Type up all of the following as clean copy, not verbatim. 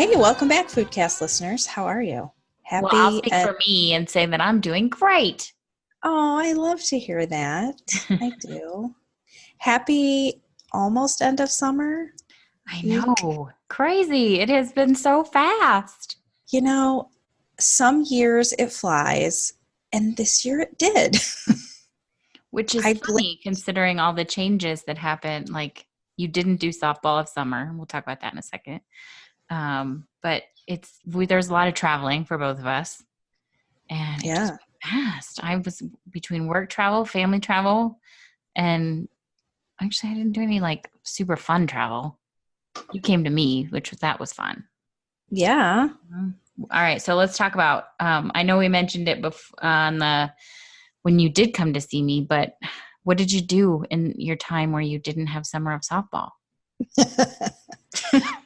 Hey, welcome back, Foodcast listeners. How are you? Well, I'll Happy speak for me and say that I'm doing great. Oh, I love to hear that. I do. Happy almost end of summer I week. know. Crazy. It has been so fast. You know, some years it flies, and this year it did. Which is I blink. funny considering all the changes that happened. Like you didn't do softball of summer. We'll talk about that in a second. But there's a lot of traveling for both of us, and it just Yeah. went fast. I was between work travel, family travel, and actually I didn't do any like super fun travel. You came to me, that was fun. Yeah. Mhm. All right, so let's talk about. I know we mentioned it on the when you did come to see me, but what did you do in your time where you didn't have summer of softball?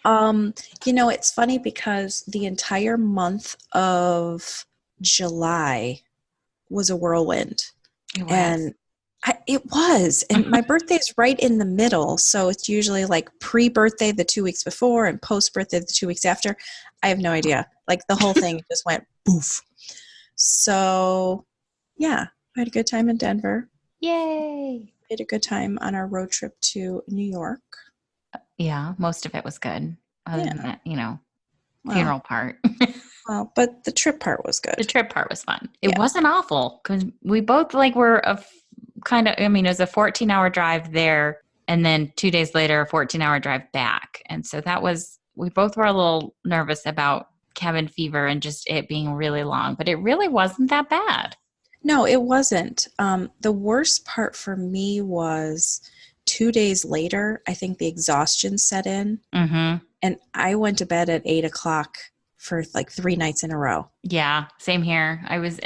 um, it's funny because the entire month of July was a whirlwind. It was. And it was. And my birthday is right in the middle. So it's usually like pre-birthday the 2 weeks before and post-birthday the 2 weeks after. I have no idea. Like the whole thing just went poof. So yeah, I had a good time in Denver. Yay! We had a good time on our road trip to New York. Yeah, most of it was good. Other than Yeah. that, Well, funeral part. but the trip part was The good. trip part was fun. It Yeah. wasn't awful because we both were kind of. I mean, it was a 14-hour drive there, and then 2 days later, a 14-hour drive back. And so we both were a little nervous about cabin fever and just it being really long, but it really wasn't that bad. No, it wasn't. The worst part for me was 2 days later, I think the exhaustion set in. Mm-hmm. And I went to bed at 8 o'clock for like 3 nights in a row. Yeah, same here. I was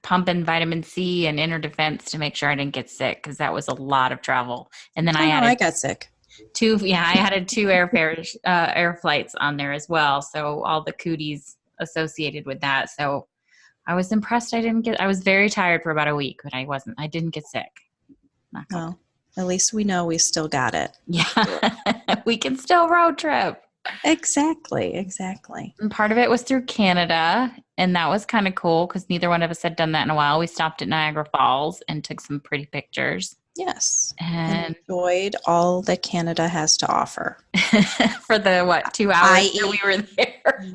pumping vitamin C and inner defense to make sure I didn't get sick because that was a lot of travel. And then Oh I no, I added got sick. I added two air flights on there as well. So all the cooties associated with that. So I was impressed. I was very tired for about a week, but I didn't get sick. Knock on wood. Well, at least we know we still got it. Yeah, we can still road trip. Exactly, exactly. And part of it was through Canada, and that was kind of cool because neither one of us had done that in a while. We stopped at Niagara Falls and took some pretty pictures. Yes. And And enjoyed all that Canada has to offer. for the 2 hours that we I.e., were there.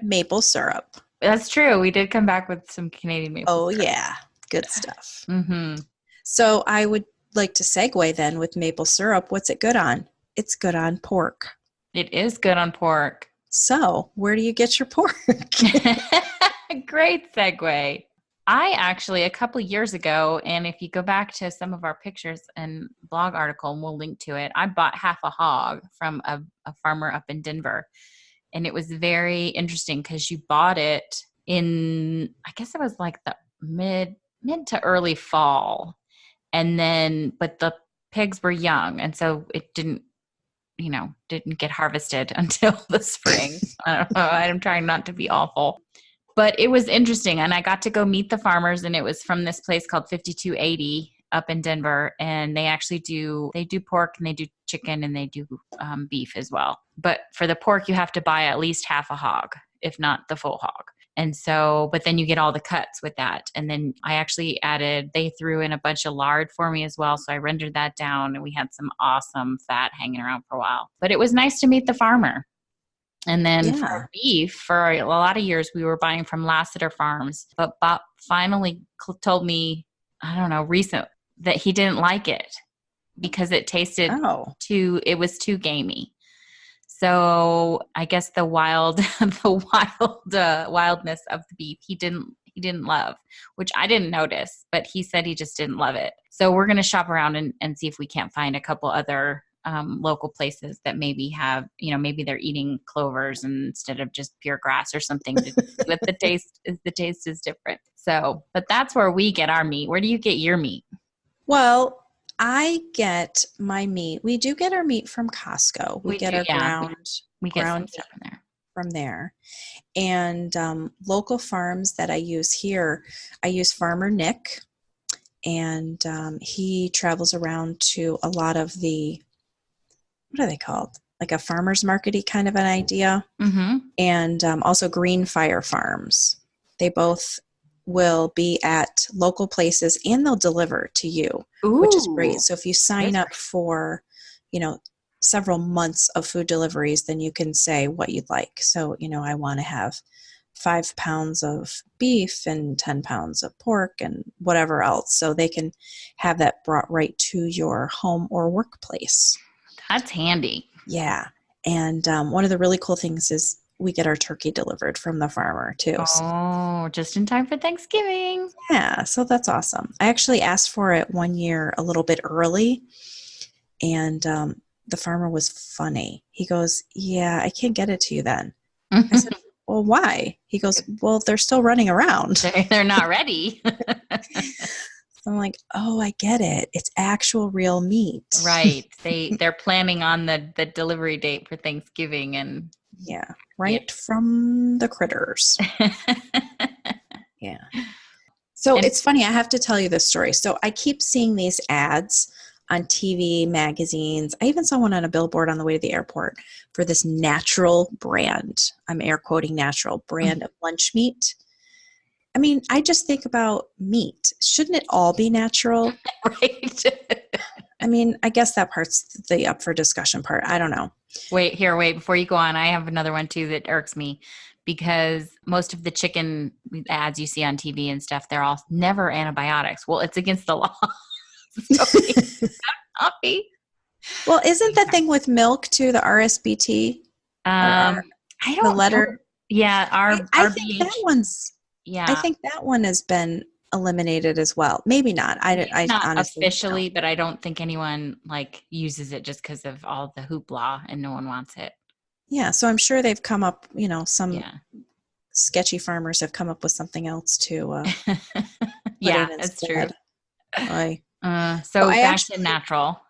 maple syrup. That's true. We did come back with some Canadian maple Oh, syrup. yeah. Good stuff. Mm-hmm. So I would like to segue then with maple syrup. What's it good on? It's good on pork. It is good on pork. So where do you get your pork? Great segue. I actually, a couple years ago, and if you go back to some of our pictures and blog article, and we'll link to it, I bought half a hog from a farmer up in Denver. And it was very interesting because you bought it in, I guess it was like the mid to early fall. And then, but the pigs were young. And so it didn't get harvested until the spring. I don't know. I'm trying not to be awful. But it was interesting. And I got to go meet the farmers, and it was from this place called 5280 up in Denver. And they do pork and they do chicken and they do beef as well. But for the pork, you have to buy at least half a hog, if not the full hog. And so, but then you get all the cuts with that. And then they threw in a bunch of lard for me as well. So I rendered that down and we had some awesome fat hanging around for a while. But it was nice to meet the farmer. And then Yeah. for beef, for a lot of years, we were buying from Lassiter Farms. But Bob finally told me, I don't know, recent, that he didn't like it because it tasted Oh. it was too gamey. So I guess the wildness of the beef he didn't love, which I didn't notice, but he said he just didn't love it. So we're going to shop around and see if we can't find a couple other local places that maybe have, maybe they're eating clovers instead of just pure grass or something. But the taste is different. So, but that's where we get our meat. Where do you get your meat? Well, I get my meat. We do get our meat from Costco. We get our Yeah, we get some ground stuff meat in there. from there. And local farms that I use here, I use Farmer Nick, and he travels around to a lot of the, what are they called? like a farmer's market-y kind of an idea. Mm-hmm. And also Green Fire Farms. They both will be at local places and they'll deliver to you, which is great. Ooh, So if you sign that's up great. for, several months of food deliveries, then you can say what you'd like. So, I want to have 5 pounds of beef and 10 pounds of pork and whatever else. So they can have that brought right to your home or workplace. That's handy. Yeah. And one of the really cool things is we get our turkey delivered from the farmer too. Oh, just in time for Thanksgiving. Yeah, so that's awesome. I actually asked for it one year a little bit early, and the farmer was funny. He goes, "Yeah, I can't get it to you then." I said, "Well, why?" He goes, "Well, they're still running around." They're not ready. So I'm like, "Oh, I get it. It's actual real meat." Right. They're planning on the delivery date for Thanksgiving and Yeah, yeah. right from the critters. Yeah. So And it's funny, I have to tell you this story. So I keep seeing these ads on TV, magazines. I even saw one on a billboard on the way to the airport for this natural brand. I'm air quoting natural brand of lunch meat. I mean, I just think about meat. Shouldn't it all be natural? right. I mean, I guess that part's the up for discussion part. I don't know. Wait, before you go on, I have another one too that irks me because most of the chicken ads you see on TV and stuff, they're all never antibiotics. Well, it's against the law. So they not be. Well, isn't the thing with milk too, the RSBT or Um, I the don't know. letter? Yeah, I think that RBH. one's I Yeah, think that one has been eliminated as well. Maybe not. maybe I not honestly don't know. officially, but I don't think anyone like uses it just because of all the hoopla and no one wants it. Yeah, so I'm sure they've come up, some Yeah. sketchy farmers have come up with something else to put Yeah, in it's true. instead. I, so So I back to actually, natural.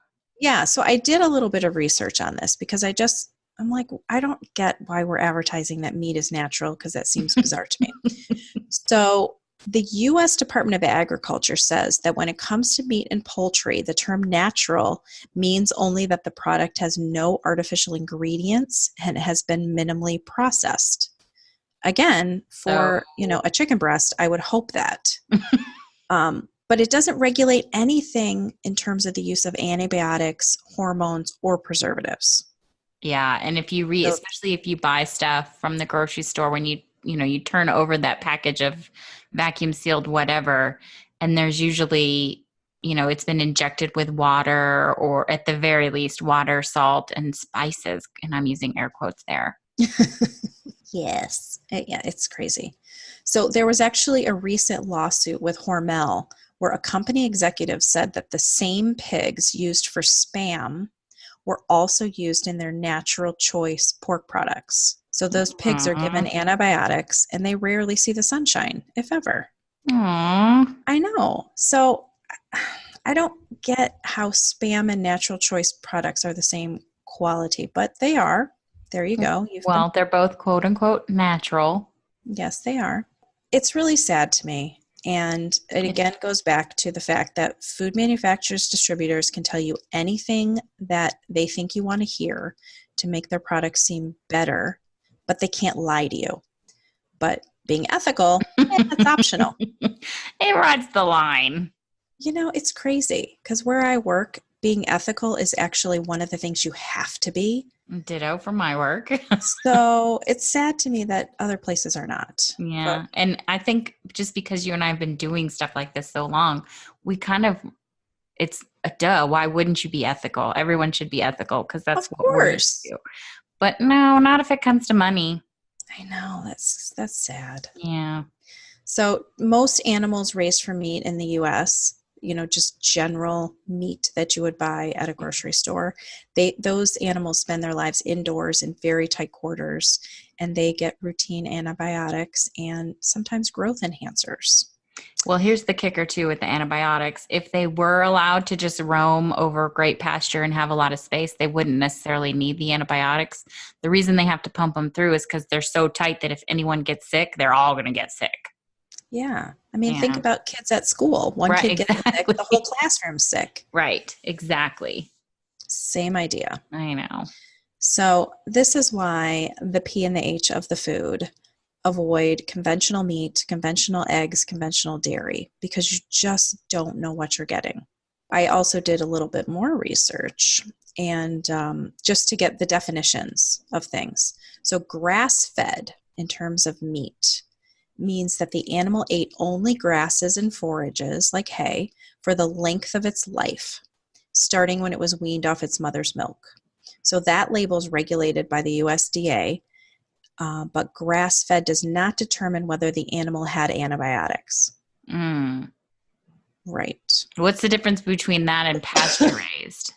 yeah, so I did a little bit of research on this because I'm like, I don't get why we're advertising that meat is natural because that seems bizarre to me. So the U.S. Department of Agriculture says that when it comes to meat and poultry, the term natural means only that the product has no artificial ingredients and has been minimally processed. Again, So for a chicken breast, I would hope that. But it doesn't regulate anything in terms of the use of antibiotics, hormones, or preservatives. yeah, and if you So, especially if you buy stuff from the grocery store when you turn over that package of vacuum sealed whatever, and there's usually it's been injected with water or at the very least water, salt, and spices, and I'm using air quotes there. yes, yeah, it's crazy. So there was actually a recent lawsuit with Hormel where a company executive said that the same pigs used for Spam were also used in their natural choice pork products. So those pigs are given Aww. antibiotics and they rarely see the sunshine, if ever. Aww. I know. So I don't get how Spam and natural choice products are the same quality, but they are. There you go. You've been, Well, they're both quote unquote natural. yes, they are. It's really sad to me. And it It, again goes back to the fact that food manufacturers, distributors can tell you anything that they think you want to hear to make their products seem better, but they can't lie to you. But being ethical, it's optional. it rides the line. It's crazy because where I work, being ethical is actually one of the things you have to be. Ditto for my work. So it's sad to me that other places are not. But Yeah. And I think just because you and I have been doing stuff like this so long, we kind of, it's a duh. Why wouldn't you be ethical? Everyone should be ethical because that's of what we're used course, to. But no, not if it comes to money. I know that's sad. Yeah. So most animals raised for meat in the US, just general meat that you would buy at a grocery store, those animals spend their lives indoors in very tight quarters and they get routine antibiotics and sometimes growth enhancers. Well, here's the kicker too with the antibiotics. If they were allowed to just roam over great pasture and have a lot of space, they wouldn't necessarily need the antibiotics. The reason they have to pump them through is because they're so tight that if anyone gets sick, they're all going to get sick. Yeah. I mean, think Yeah. about kids at school. One Right. kid gets sick, Exactly. the whole classroom's sick. Right. Exactly. Same idea. I know. So this is why the P and the H of the food: avoid conventional meat, conventional eggs, conventional dairy, because you just don't know what you're getting. I also did a little bit more research and just to get the definitions of things. So grass-fed, in terms of meat, means that the animal ate only grasses and forages, like hay, for the length of its life, starting when it was weaned off its mother's milk. So that label is regulated by the USDA, but grass-fed does not determine whether the animal had antibiotics. Mm. Right. What's the difference between that and pasture raised?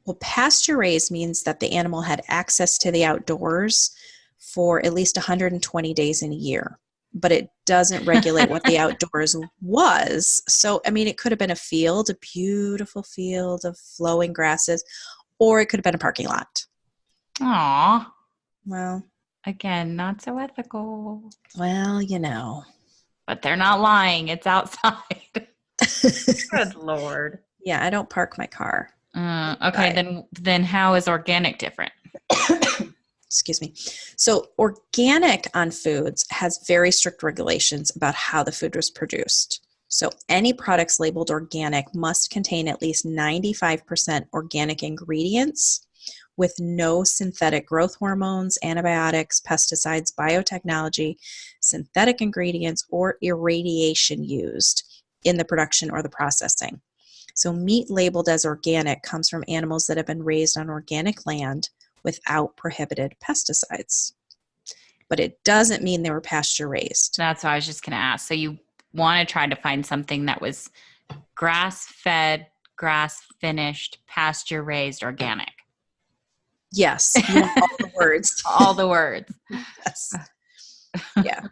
Well, pasture raised means that the animal had access to the outdoors for at least 120 days in a year, but it doesn't regulate what the outdoors was. So, I mean, it could have been a field, a beautiful field of flowing grasses, or it could have been a parking lot. Aw. Well, Again, not so ethical. well, you know. But they're not lying. It's outside. Good Lord. Yeah, I don't park my car. Okay, then how is organic different? Excuse me. So organic on foods has very strict regulations about how the food was produced. So any products labeled organic must contain at least 95% organic ingredients with no synthetic growth hormones, antibiotics, pesticides, biotechnology, synthetic ingredients, or irradiation used in the production or the processing. So meat labeled as organic comes from animals that have been raised on organic land without prohibited pesticides. But it doesn't mean they were pasture raised. That's what I was just going to ask. So you want to try to find something that was grass-fed, grass-finished, pasture-raised, organic. Yes, you want all the words. All the words. Yes. Yeah.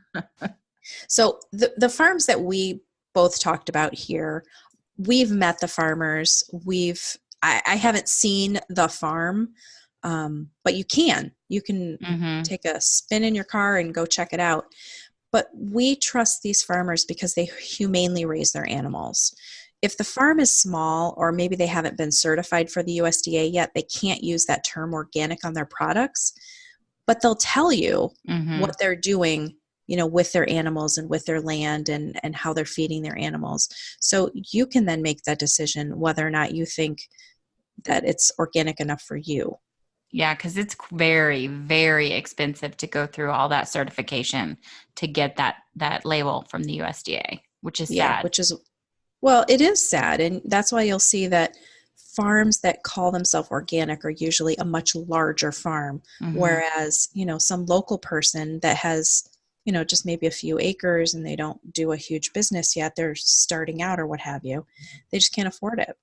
So the farms that we both talked about here, we've met the farmers. I haven't seen the farm, but you can take a spin in your car and go check it out. But we trust these farmers because they humanely raise their animals. If the farm is small, or maybe they haven't been certified for the USDA yet, they can't use that term organic on their products, but they'll tell you what they're doing, with their animals and with their land and how they're feeding their animals. So you can then make that decision whether or not you think that it's organic enough for you. Yeah, because it's very, very expensive to go through all that certification to get that label from the USDA, which is sad. Well, it is sad. And that's why you'll see that farms that call themselves organic are usually a much larger farm. Whereas, some local person that has, just maybe a few acres and they don't do a huge business yet, they're starting out or what have you, they just can't afford it.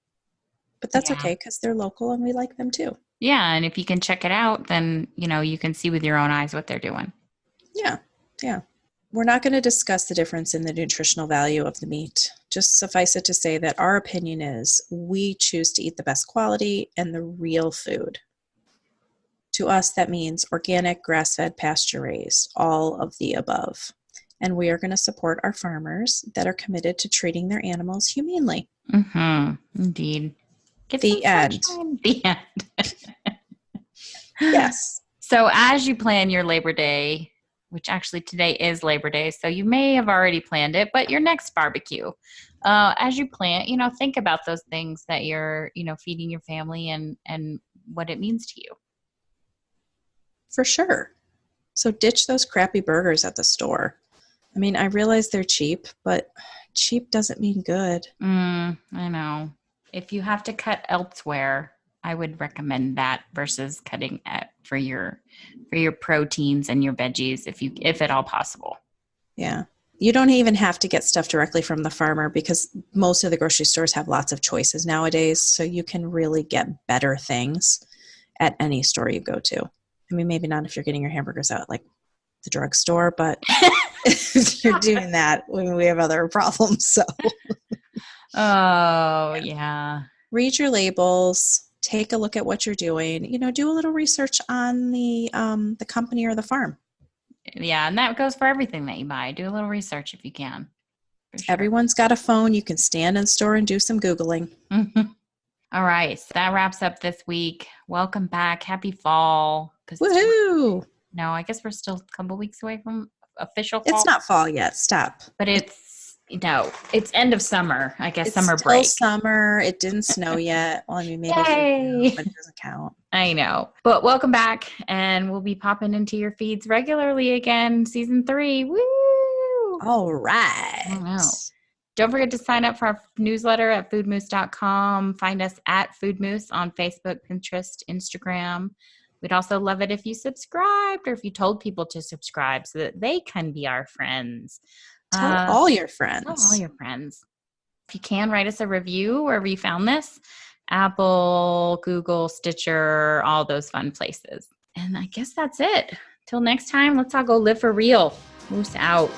But that's okay because they're local and we like them too. Yeah, and if you can check it out, then, you can see with your own eyes what they're doing. Yeah. We're not going to discuss the difference in the nutritional value of the meat. Just suffice it to say that our opinion is we choose to eat the best quality and the real food. To us, that means organic, grass-fed, pasture-raised, all of the above. And we are going to support our farmers that are committed to treating their animals humanely. Indeed. The end. The end. Yes. So as you plan your Labor Day, which actually today is Labor Day, so you may have already planned it, but your next barbecue, as you plan, think about those things that you're, feeding your family and what it means to you. For sure. So ditch those crappy burgers at the store. I mean, I realize they're cheap, but cheap doesn't mean good. I know. If you have to cut elsewhere, I would recommend that versus cutting for your proteins and your veggies if at all possible. Yeah. You don't even have to get stuff directly from the farmer because most of the grocery stores have lots of choices nowadays. So you can really get better things at any store you go to. I mean, maybe not if you're getting your hamburgers out at like the drugstore, but if you're doing that, we have other problems. So. Oh, yeah. Read your labels. Take a look at what you're doing. Do a little research on the company or the farm. Yeah, and that goes for everything that you buy. Do a little research if you can. Sure. Everyone's got a phone. You can stand in the store and do some Googling. All right. So that wraps up this week. Welcome back. Happy fall. Woohoo! No, I guess we're still a couple weeks away from official fall. It's not fall yet. Stop. But it's end of summer. I guess It's summer still break. summer. It didn't snow yet. Well, I mean, maybe Yay! but it doesn't count. I know. But welcome back, and we'll be popping into your feeds regularly again. Season 3. Woo! All right. I know. Don't forget to sign up for our newsletter at foodmoose.com. Find us at Food Moose on Facebook, Pinterest, Instagram. We'd also love it if you subscribed or if you told people to subscribe so that they can be our friends. Tell all your friends. Tell all your friends. If you can, write us a review wherever you found this. Apple, Google, Stitcher, all those fun places. And I guess that's it. Till next time, let's all go live for real. Moose out.